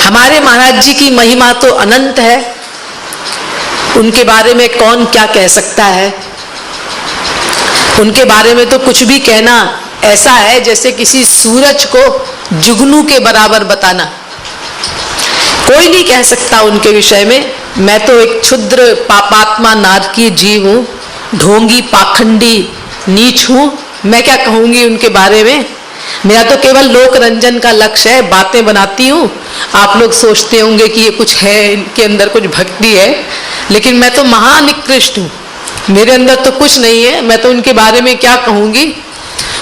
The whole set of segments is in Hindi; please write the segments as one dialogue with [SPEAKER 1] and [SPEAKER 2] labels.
[SPEAKER 1] हमारे महाराज जी की महिमा तो अनंत है, उनके बारे में कौन क्या कह सकता है। उनके बारे में तो कुछ भी कहना ऐसा है जैसे किसी सूरज को जुगनू के बराबर बताना। कोई नहीं कह सकता उनके विषय में। मैं तो एक क्षुद्र पापात्मा नारकीय जीव हूँ, ढोंगी पाखंडी नीच हूँ। मैं क्या कहूँगी उनके बारे में। मेरा तो केवल लोक रंजन का लक्ष्य है, बातें बनाती हूँ। आप लोग सोचते होंगे कि ये कुछ है, इनके अंदर कुछ भक्ति है, लेकिन मैं तो महानिकृष्ट हूँ, मेरे अंदर तो कुछ नहीं है। मैं तो उनके बारे में क्या कहूँगी।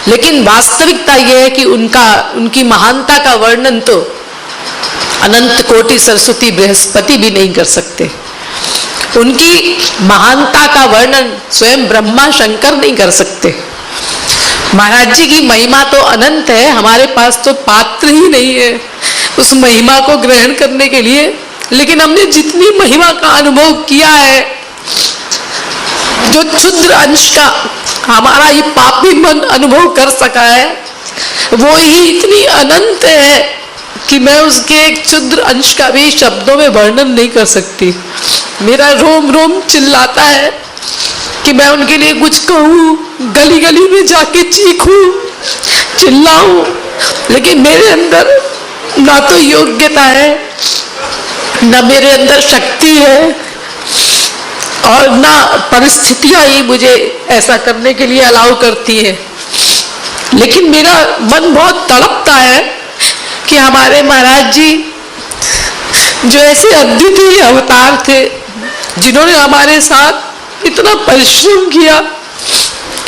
[SPEAKER 1] लेकिन वास्तविकता यह है कि उनकी महानता का वर्णन तो अनंत कोटि सरस्वती बृहस्पति भी नहीं कर सकते। उनकी महानता का वर्णन स्वयं ब्रह्मा शंकर नहीं कर सकते। महाराज जी की महिमा तो अनंत है, हमारे पास तो पात्र ही नहीं है उस महिमा को ग्रहण करने के लिए। लेकिन हमने जितनी महिमा का अनुभव किया है, जो क्षुद्र अंश का हमारा ये पापी मन अनुभव कर सका है, वो ही इतनी अनंत है कि मैं उसके एक क्षुद्र अंश का भी शब्दों में वर्णन नहीं कर सकती। मेरा रोम रोम चिल्लाता है कि मैं उनके लिए कुछ कहूँ, गली गली में जाके चीखूं, चिल्लाऊं, लेकिन मेरे अंदर ना तो योग्यता है, ना मेरे अंदर शक्ति है, और ना परिस्थितियां ही मुझे ऐसा करने के लिए अलाउ करती हैं। लेकिन मेरा मन बहुत तड़पता है कि हमारे महाराज जी जो ऐसे अद्वितीय अवतार थे, जिन्होंने हमारे साथ इतना परिश्रम किया,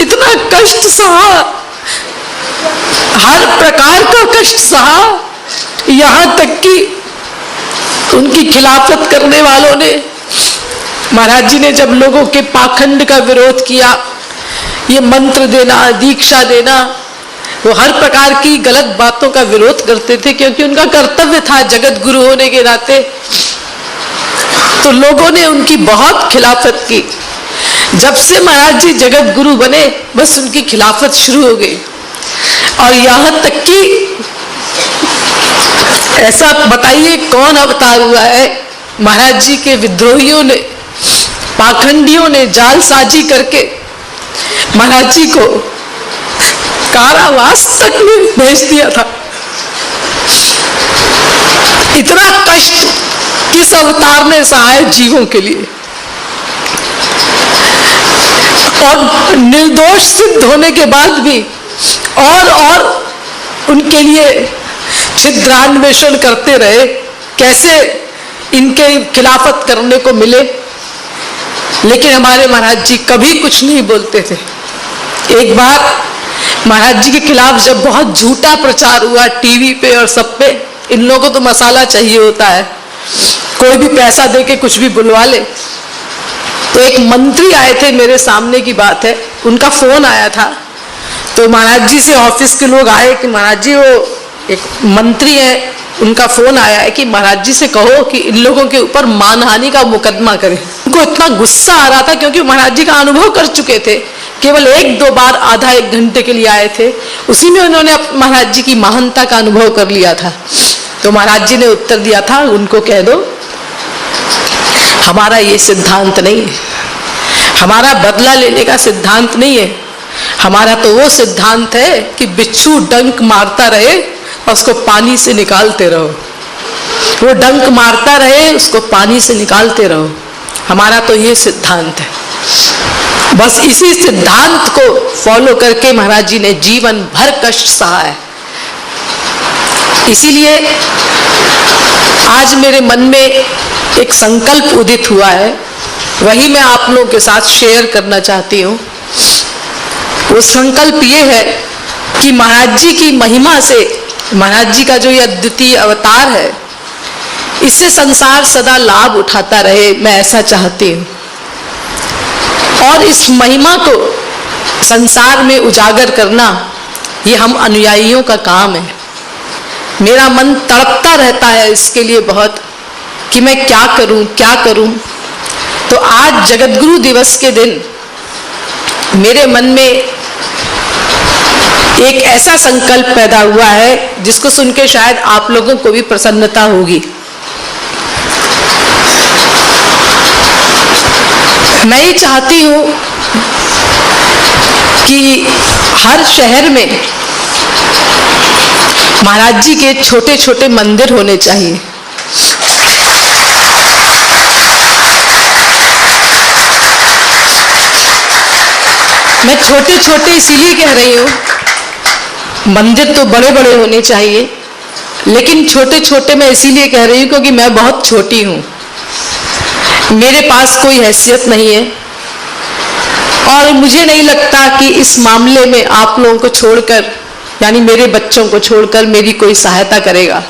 [SPEAKER 1] इतना कष्ट सहा, हर प्रकार का कष्ट सहा, यहाँ तक कि उनकी खिलाफत करने वालों ने, महाराज जी ने जब लोगों के पाखंड का विरोध किया, ये मंत्र देना, दीक्षा देना, वो हर प्रकार की गलत बातों का विरोध करते थे, क्योंकि उनका कर्तव्य था जगत गुरु होने के नाते। तो लोगों ने उनकी बहुत खिलाफत की। जब से महाराज जी जगत गुरु बने, बस उनकी खिलाफत शुरू हो गई। और यहाँ तक कि ऐसा बताइए कौन अवतार हुआ है, महाराज जी के विद्रोहियों ने, पाखंडियों ने जालसाजी करके महाराज जी को कारावास तक में भेज दिया था। इतना कष्ट किस अवतार ने सहा है जीवों के लिए, और निर्दोष सिद्ध होने के बाद भी और उनके लिए छिद्रान्वेषण करते रहे, कैसे इनके खिलाफत करने को मिले। लेकिन हमारे महाराज जी कभी कुछ नहीं बोलते थे। एक बार महाराज जी के खिलाफ जब बहुत झूठा प्रचार हुआ टीवी पे और सब पे, इन लोगों को तो मसाला चाहिए होता है, कोई भी पैसा दे के कुछ भी बुलवा ले। तो एक मंत्री आए थे, मेरे सामने की बात है, उनका फोन आया था। तो महाराज जी से ऑफिस के लोग आए कि महाराज जी वो एक मंत्री है, उनका फोन आया है कि महाराज जी से कहो कि इन लोगों के ऊपर मानहानि का मुकदमा करें। उनको इतना गुस्सा आ रहा था क्योंकि महाराज जी का अनुभव कर चुके थे, केवल एक दो बार आधा एक घंटे के लिए आए थे, उसी में उन्होंने महाराज जी की महानता का अनुभव कर लिया था। तो महाराज जी ने उत्तर दिया था, उनको कह दो हमारा ये सिद्धांत नहीं है, हमारा बदला लेने का सिद्धांत नहीं है। हमारा तो वो सिद्धांत है कि बिच्छू डंक मारता रहे और उसको पानी से निकालते रहो, वो डंक मारता रहे, उसको पानी से निकालते रहो। हमारा तो ये सिद्धांत है। बस इसी सिद्धांत को फॉलो करके महाराज जी ने जीवन भर कष्ट सहा है। इसीलिए आज मेरे मन में एक संकल्प उदित हुआ है, वही मैं आप लोगों के साथ शेयर करना चाहती हूँ। वो संकल्प ये है कि महाराज जी की महिमा से, महाराज जी का जो ये अद्वितीय अवतार है, इससे संसार सदा लाभ उठाता रहे, मैं ऐसा चाहती हूँ। और इस महिमा को संसार में उजागर करना, ये हम अनुयायियों का काम है। मेरा मन तड़पता रहता है इसके लिए बहुत कि मैं क्या करूं, क्या करूं। तो आज जगतगुरु दिवस के दिन मेरे मन में एक ऐसा संकल्प पैदा हुआ है जिसको सुन के शायद आप लोगों को भी प्रसन्नता होगी। मैं ये चाहती हूँ कि हर शहर में महाराज जी के छोटे छोटे मंदिर होने चाहिए। मैं छोटे छोटे इसीलिए कह रही हूँ, मंदिर तो बड़े बड़े होने चाहिए, लेकिन छोटे छोटे मैं इसीलिए कह रही हूँ क्योंकि मैं बहुत छोटी हूँ, मेरे पास कोई हैसियत नहीं है और मुझे नहीं लगता कि इस मामले में आप लोगों को छोड़कर, यानी मेरे बच्चों को छोड़कर, मेरी कोई सहायता करेगा।